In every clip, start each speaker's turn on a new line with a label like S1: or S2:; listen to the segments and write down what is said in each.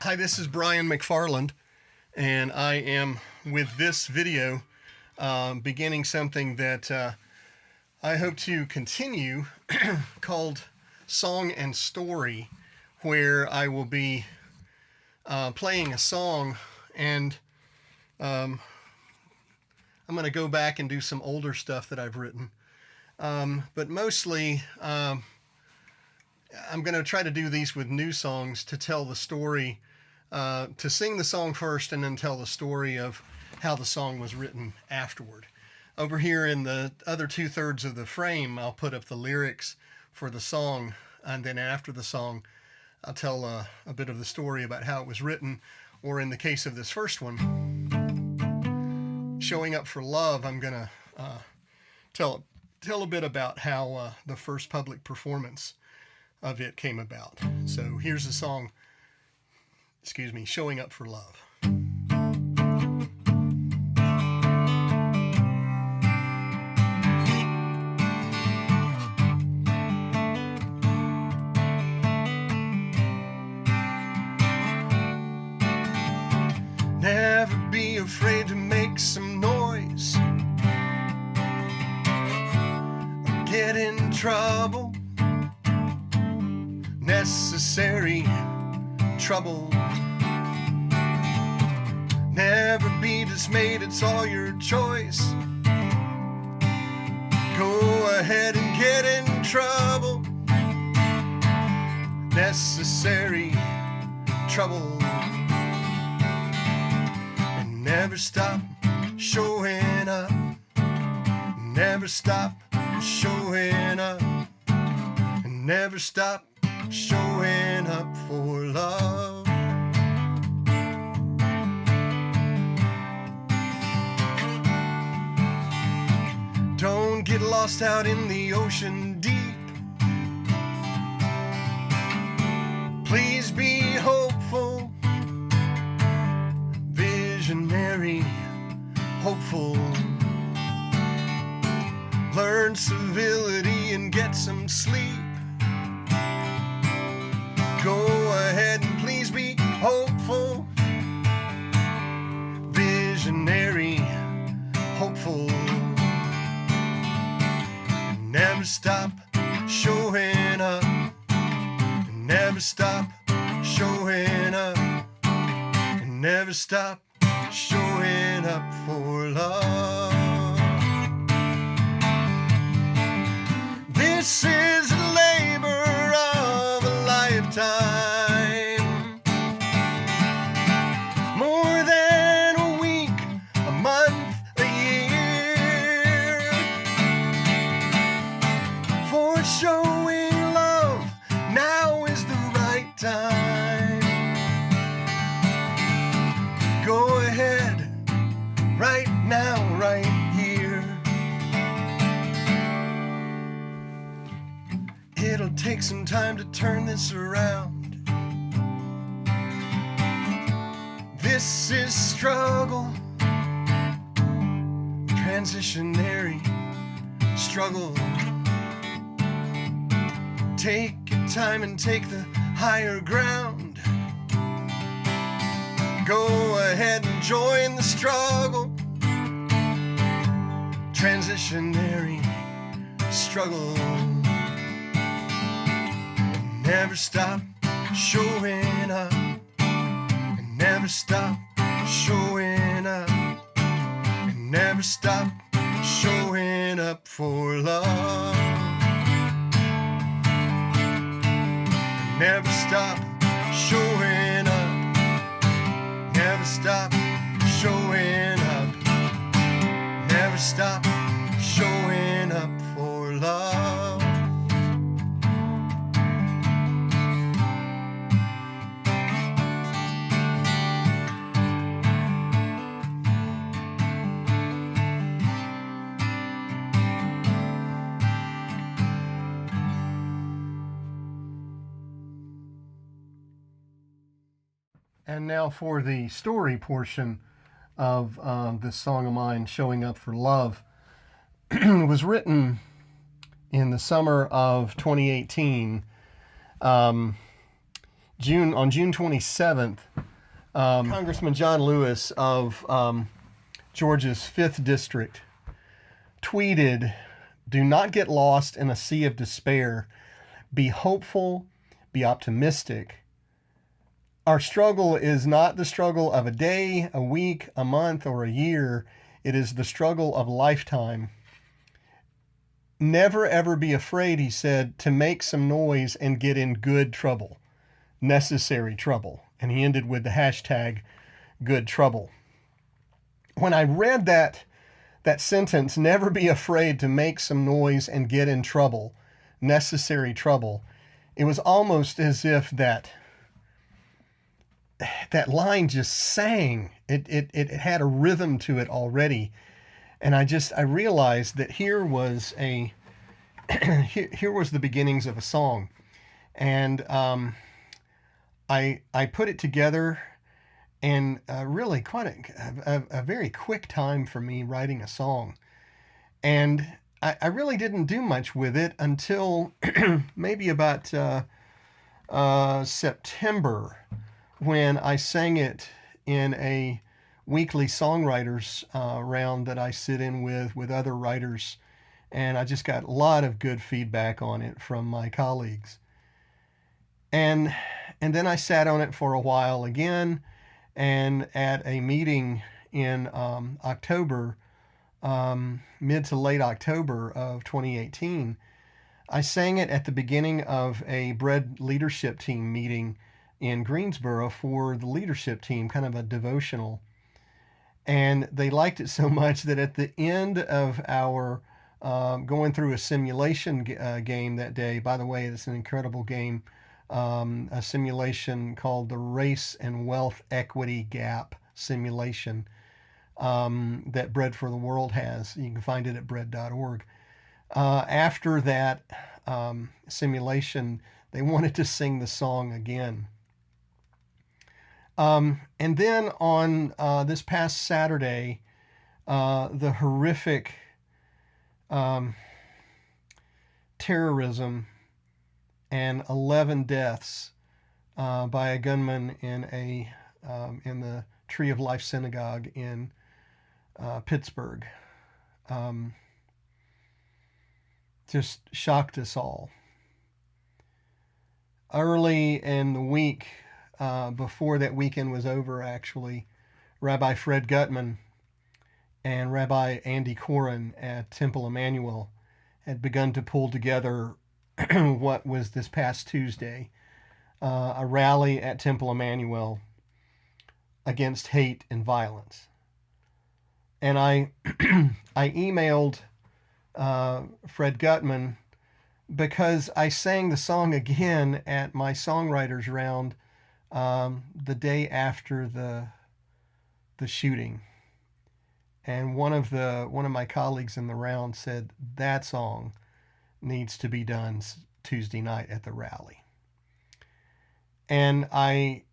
S1: Hi, this is Brian McFarland, and I am with this video beginning something that I hope to continue called Song and Story, where I will be playing a song, and I'm going to go back and do some older stuff that I've written. But mostly, I'm going to try to do these with new songs to tell the story, to sing the song first and then tell the story of how the song was written afterward. Over here in the other 2/3 of the frame, I'll put up the lyrics for the song, and then after the song, I'll tell a bit of the story about how it was written, or in the case of this first one, Showing Up for Love, I'm going to tell a bit about how the first public performance of it came about. So here's the song, Showing Up for Love. Never be afraid to make some noise or get in trouble. Necessary trouble. Never be dismayed, it's all your choice. Go ahead and get in trouble. Necessary trouble. And never stop showing up. Never stop showing up. And never stop showing up for love. Don't get lost out in the ocean deep. Please be hopeful, visionary, hopeful. Learn civility and get some sleep. Go ahead and please be hopeful, visionary, hopeful. And never stop showing up. And never stop showing up. And never stop showing up for love. This is a labor of a lifetime. More than a week, a month, a year. For showing love, now is the right time. Go ahead, right now, right here. It'll take some time to turn this around. This is struggle, transitionary struggle. Take your time and take the higher ground. Go ahead and join the struggle, transitionary struggle. And never stop showing up. And never stop showing up. And never stop showing up for love. And never stop showing up. Never stop showing up. Never stop showing up for love. And now for the story portion of this song of mine, Showing Up for Love. It was written in the summer of 2018, on June 27th. Congressman John Lewis of Georgia's 5th District tweeted, "Do not get lost in a sea of despair. Be hopeful, be optimistic. Our struggle is not the struggle of a day, a week, a month, or a year. It is the struggle of a lifetime. Never ever be afraid," he said, "to make some noise and get in good trouble, necessary trouble." And he ended with the hashtag good trouble. When I read that sentence, never be afraid to make some noise and get in trouble, necessary trouble, it was almost as if that line just sang. It had a rhythm to it already. And I realized that here was here was the beginnings of a song. And I put it together, and really quite a very quick time for me writing a song. And I really didn't do much with it until maybe about September, when I sang it in a weekly songwriters round that I sit in with other writers. And I just got a lot of good feedback on it from my colleagues. And then I sat on it for a while again, and at a meeting in October, mid to late October of 2018, I sang it at the beginning of a Bread leadership team meeting in Greensboro for the leadership team, kind of a devotional. And they liked it so much that at the end of our going through a simulation game that day — by the way, it's an incredible game, a simulation called the Race and Wealth Equity Gap Simulation that Bread for the World has. You can find it at bread.org. After that simulation, they wanted to sing the song again. And then on this past Saturday, the horrific terrorism and 11 deaths by a gunman in the Tree of Life Synagogue in Pittsburgh just shocked us all. Early in the week, before that weekend was over, actually, Rabbi Fred Gutman and Rabbi Andy Coren at Temple Emmanuel had begun to pull together what was this past Tuesday, a rally at Temple Emmanuel against hate and violence. And I emailed Fred Gutman because I sang the song again at my songwriters round the day after the shooting. And one of my colleagues in the round said that song needs to be done Tuesday night at the rally. And I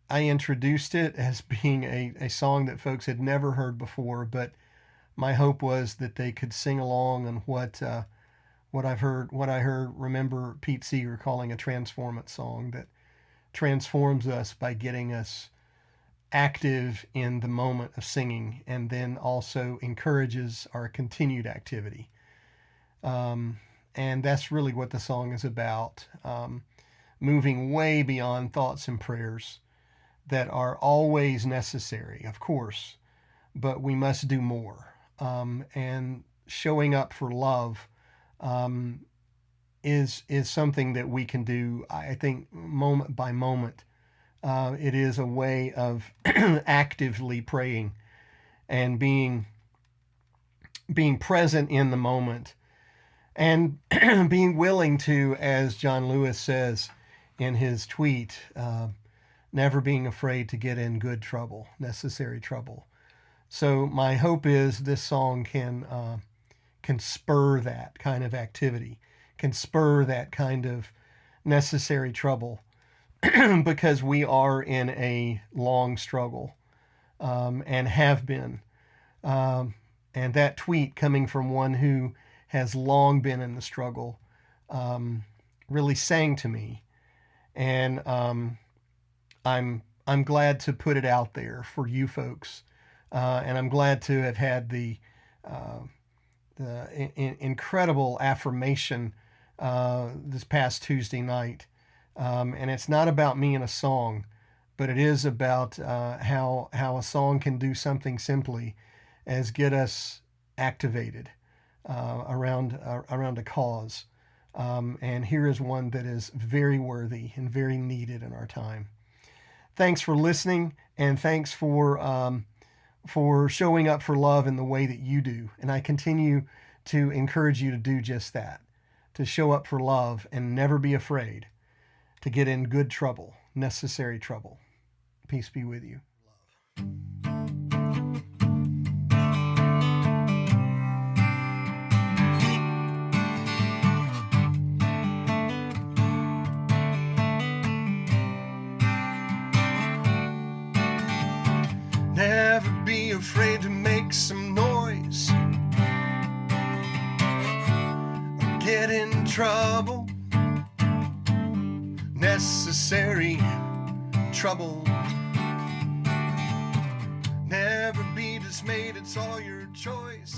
S1: introduced it as being a song that folks had never heard before, but my hope was that they could sing along on what I heard. Remember Pete Seeger calling a transformant song that transforms us by getting us active in the moment of singing, and then also encourages our continued activity. And that's really what the song is about, moving way beyond thoughts and prayers that are always necessary, of course, but we must do more. And showing up for love is something that we can do, I think, moment by moment. It is a way of actively praying and being present in the moment, and being willing to, as John Lewis says in his tweet, never being afraid to get in good trouble, necessary trouble. So my hope is this song can spur that kind of activity, can spur that kind of necessary trouble, because we are in a long struggle, and have been. And that tweet, coming from one who has long been in the struggle, really sang to me. And I'm I'm glad to put it out there for you folks. And I'm glad to have had the incredible affirmation this past Tuesday night. And it's not about me and a song, but it is about how a song can do something simply as get us activated around a cause. And here is one that is very worthy and very needed in our time. Thanks for listening, and thanks for showing up for love in the way that you do. And I continue to encourage you to do just that, to show up for love and never be afraid to get in good trouble, necessary trouble. Peace be with you. Never be afraid to make some noise or get in trouble. Necessary trouble. Never be dismayed, it's all your choice.